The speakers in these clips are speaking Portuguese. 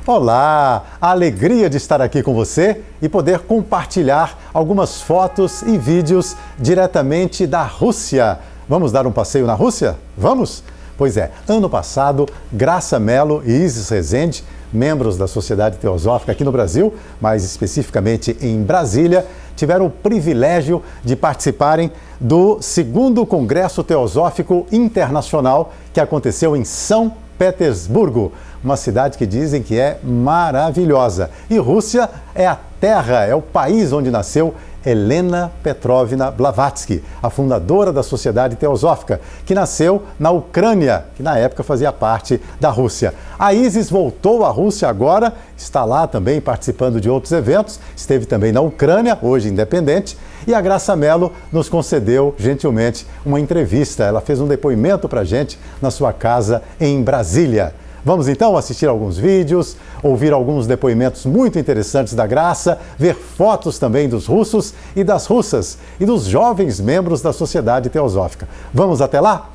Olá! A alegria de estar aqui com você e poder compartilhar algumas fotos e vídeos diretamente da Rússia. Vamos dar um passeio na Rússia? Vamos? Pois é, ano passado, Graça Mello e Isis Rezende, membros da Sociedade Teosófica aqui no Brasil, mais especificamente em Brasília, tiveram o privilégio de participarem do 2º Congresso Teosófico Internacional que aconteceu em São Petersburgo, uma cidade que dizem que é maravilhosa. E Rússia é a terra, é o país onde nasceu Helena Petrovna Blavatsky, a fundadora da Sociedade Teosófica, que nasceu na Ucrânia, que na época fazia parte da Rússia. A Isis voltou à Rússia agora, está lá também participando de outros eventos, esteve também na Ucrânia, hoje independente, e a Graça Mello nos concedeu, gentilmente, uma entrevista. Ela fez um depoimento para a gente na sua casa em Brasília. Vamos então assistir alguns vídeos, ouvir alguns depoimentos muito interessantes da Graça, ver fotos também dos russos e das russas e dos jovens membros da Sociedade Teosófica. Vamos até lá?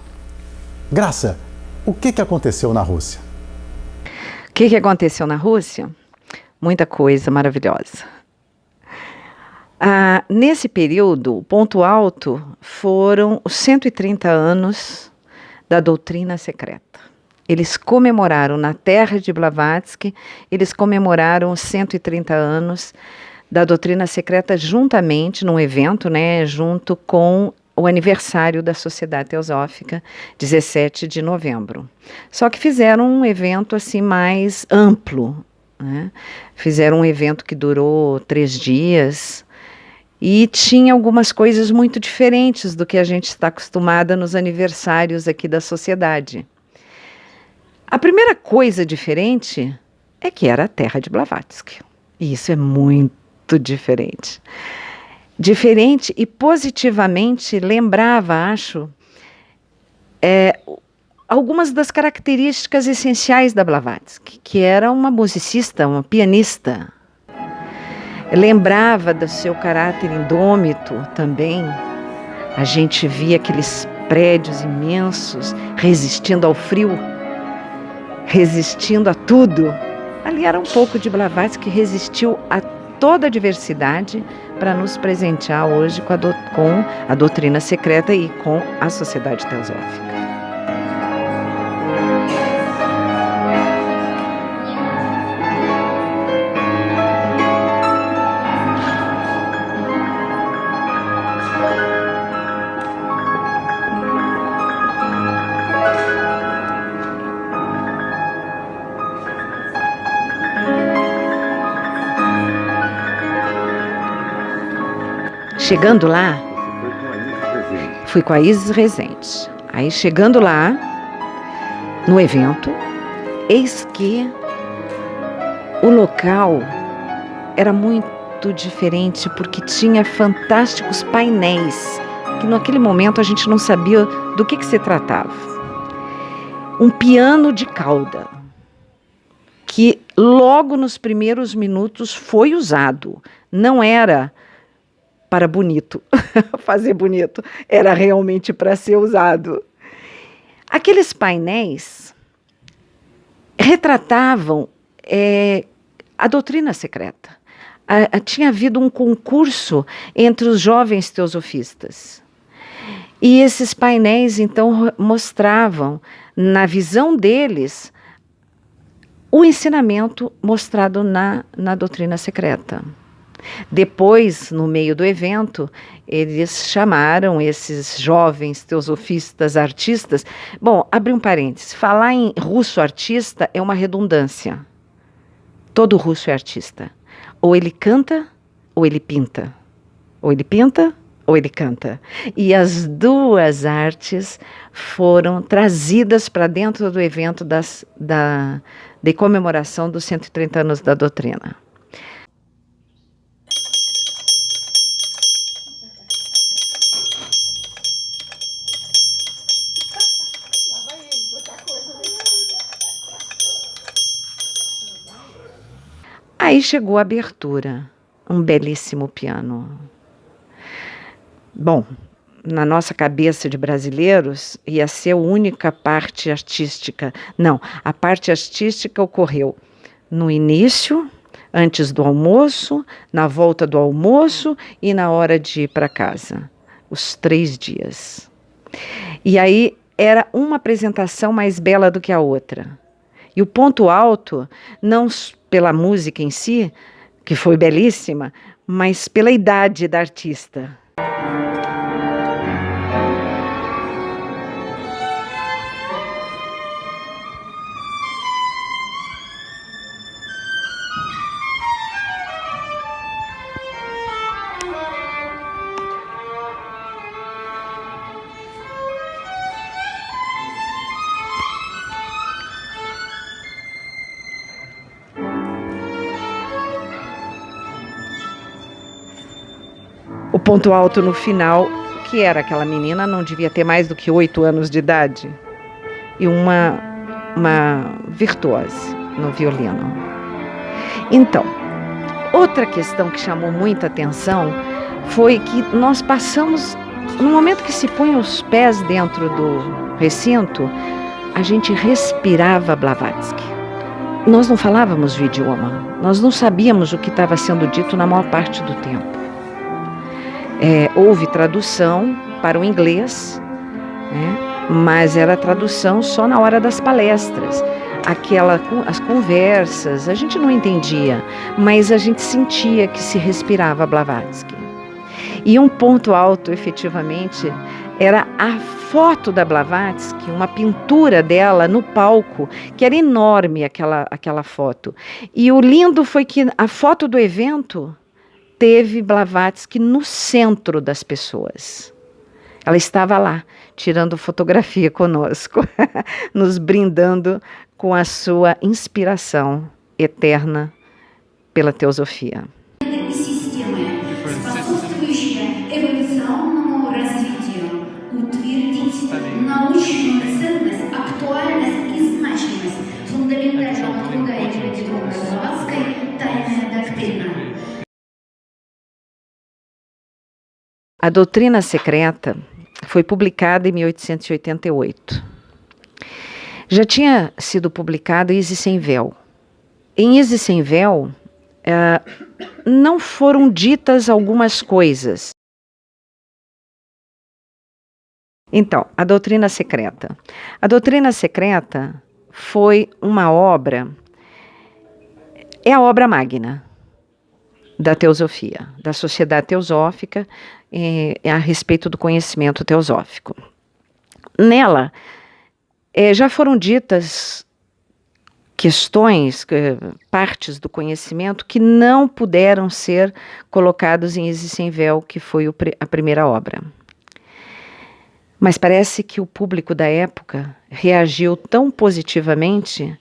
Graça, o que aconteceu na Rússia? O que aconteceu na Rússia? Muita coisa maravilhosa. Nesse período, o ponto alto foram os 130 anos da doutrina secreta. Eles comemoraram, na terra de Blavatsky, eles comemoraram os 130 anos da doutrina secreta juntamente, num evento, junto com o aniversário da Sociedade Teosófica, 17 de novembro. Só que fizeram um evento assim mais amplo, Fizeram um evento que durou 3 dias e tinha algumas coisas muito diferentes do que a gente está acostumada nos aniversários aqui da sociedade. A primeira coisa diferente é que era a terra de Blavatsky. E isso é muito diferente. Diferente e positivamente lembrava, acho, algumas das características essenciais da Blavatsky, que era uma musicista, uma pianista. Lembrava do seu caráter indômito também. A gente via aqueles prédios imensos resistindo ao frio, resistindo a tudo. Ali era um pouco de Blavatsky que resistiu a toda a diversidade para nos presentear hoje com a doutrina secreta e com a Sociedade Teosófica. Chegando lá, fui com a Isis Rezende. Aí chegando lá, no evento, eis que o local era muito diferente porque tinha fantásticos painéis, que naquele momento a gente não sabia do que se tratava. Um piano de cauda, que logo nos primeiros minutos foi usado, não era para bonito, fazer bonito, era realmente para ser usado. Aqueles painéis retratavam a doutrina secreta. Tinha havido um concurso entre os jovens teosofistas. E esses painéis, então, mostravam, na visão deles, o ensinamento mostrado na doutrina secreta. Depois, no meio do evento, eles chamaram esses jovens teosofistas artistas. Bom, abri um parênteses, falar em russo artista é uma redundância. Todo russo é artista. Ou ele canta, ou ele pinta. Ou ele pinta, ou ele canta. E as duas artes foram trazidas para dentro do evento de comemoração dos 130 anos da doutrina. Aí chegou a abertura, um belíssimo piano. Bom, na nossa cabeça de brasileiros, ia ser a única parte artística. Não, a parte artística ocorreu no início, antes do almoço, na volta do almoço e na hora de ir para casa. Os 3 dias. E aí era uma apresentação mais bela do que a outra. E o ponto alto, não pela música em si, que foi belíssima, mas pela idade da artista. O ponto alto no final, que era aquela menina, não devia ter mais do que 8 anos de idade. E uma virtuose no violino. Então, outra questão que chamou muita atenção foi que nós passamos, no momento que se punha os pés dentro do recinto, a gente respirava Blavatsky. Nós não falávamos o idioma, nós não sabíamos o que estava sendo dito na maior parte do tempo. Houve tradução para o inglês, né? Mas era tradução só na hora das palestras. As conversas, a gente não entendia, mas a gente sentia que se respirava Blavatsky. E um ponto alto, efetivamente, era a foto da Blavatsky, uma pintura dela no palco, que era enorme aquela foto. E o lindo foi que a foto do evento teve Blavatsky no centro das pessoas. Ela estava lá, tirando fotografia conosco, nos brindando com a sua inspiração eterna pela teosofia. A Doutrina Secreta foi publicada em 1888. Já tinha sido publicada Isis Sem Véu. Em Isis Sem Véu, não foram ditas algumas coisas. Então, a Doutrina Secreta. A Doutrina Secreta foi uma obra, é a obra magna da teosofia, da Sociedade Teosófica, a respeito do conhecimento teosófico. Nela, já foram ditas questões, partes do conhecimento que não puderam ser colocados em Isis Sem Véu, que foi a primeira obra. Mas parece que o público da época reagiu tão positivamente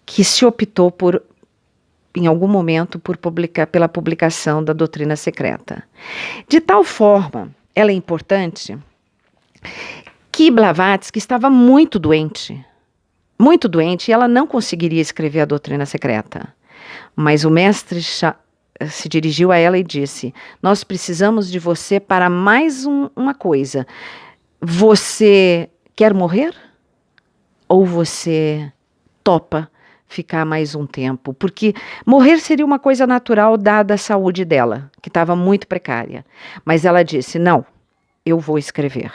que se optou em algum momento, pela publicação da Doutrina Secreta. De tal forma, ela é importante, que Blavatsky estava muito doente, e ela não conseguiria escrever a Doutrina Secreta. Mas o mestre se dirigiu a ela e disse: nós precisamos de você para mais uma coisa. Você quer morrer? Ou você topa ficar mais um tempo? Porque morrer seria uma coisa natural dada a saúde dela, que estava muito precária. Mas ela disse: não, eu vou escrever.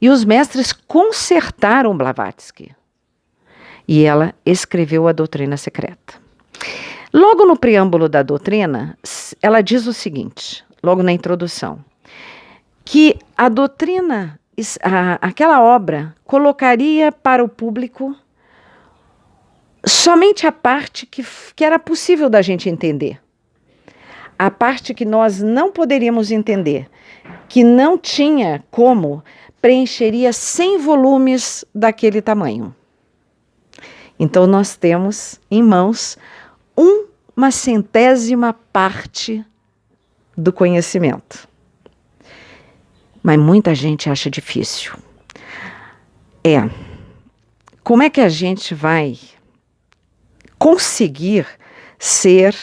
E os mestres consertaram Blavatsky. E ela escreveu a Doutrina Secreta. Logo no preâmbulo da doutrina, ela diz o seguinte, logo na introdução, que a doutrina, aquela obra, colocaria para o público somente a parte que era possível da gente entender. A parte que nós não poderíamos entender, que não tinha como, preencheria 100 volumes daquele tamanho. Então nós temos em mãos uma centésima parte do conhecimento. Mas muita gente acha difícil. Como é que a gente vai conseguir ser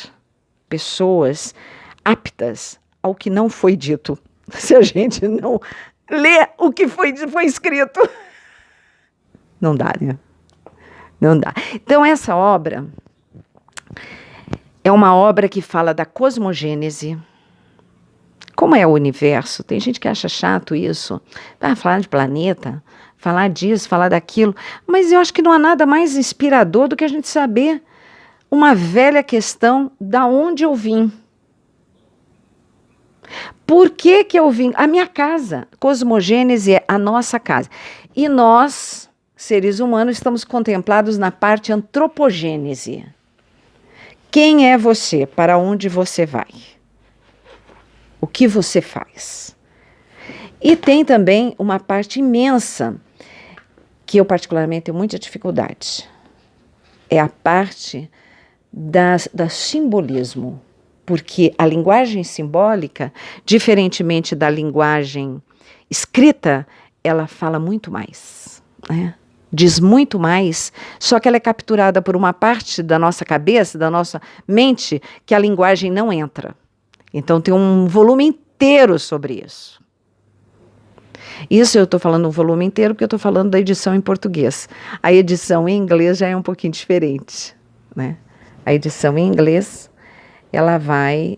pessoas aptas ao que não foi dito, se a gente não lê o que foi escrito? Não dá, né? Não dá. Então, essa obra É uma obra que fala da cosmogênese. Como é o universo? Tem gente que acha chato isso. Falar de planeta, falar disso, falar daquilo. Mas eu acho que não há nada mais inspirador do que a gente saber uma velha questão: da onde eu vim. Por que eu vim? A minha casa. Cosmogênese é a nossa casa. E nós, seres humanos, estamos contemplados na parte antropogênese. Quem é você? Para onde você vai? O que você faz? E tem também uma parte imensa, que eu particularmente tenho muita dificuldade. É a parte do simbolismo. Porque a linguagem simbólica, diferentemente da linguagem escrita, ela fala muito mais, né? Diz muito mais, só que ela é capturada por uma parte da nossa cabeça, da nossa mente, que a linguagem não entra. Então tem um volume inteiro sobre isso. Isso eu estou falando um volume inteiro porque eu estou falando da edição em português. A edição em inglês já é um pouquinho diferente, né? A edição em inglês, ela vai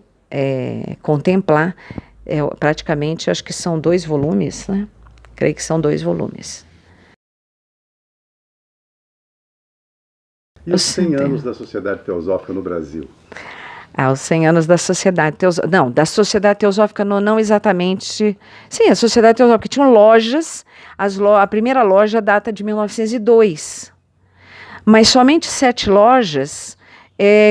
contemplar praticamente, acho que são 2 volumes, né? Creio que são 2 volumes. E os 100 anos da Sociedade Teosófica no Brasil? Os 100 anos da Sociedade Teosófica. Não, da Sociedade Teosófica não exatamente. Sim, a Sociedade Teosófica tinha lojas. A primeira loja data de 1902. Mas somente 7 lojas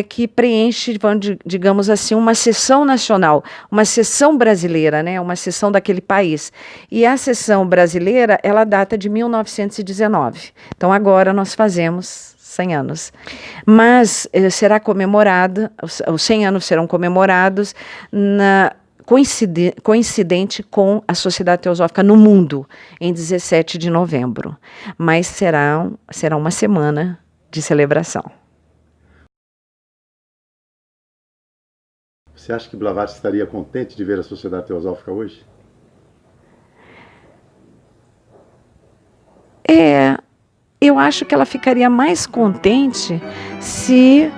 que preenche, digamos assim, uma seção nacional, uma seção brasileira, né? Uma seção daquele país. E a seção brasileira, ela data de 1919. Então, agora nós fazemos 100 anos. Mas será comemorada, os 100 anos serão comemorados coincidente com a Sociedade Teosófica no mundo, em 17 de novembro. Mas será uma semana de celebração. Você acha que Blavatsky estaria contente de ver a Sociedade Teosófica hoje? Eu acho que ela ficaria mais contente se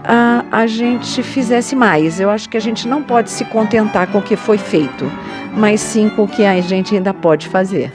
a gente fizesse mais. Eu acho que a gente não pode se contentar com o que foi feito, mas sim com o que a gente ainda pode fazer.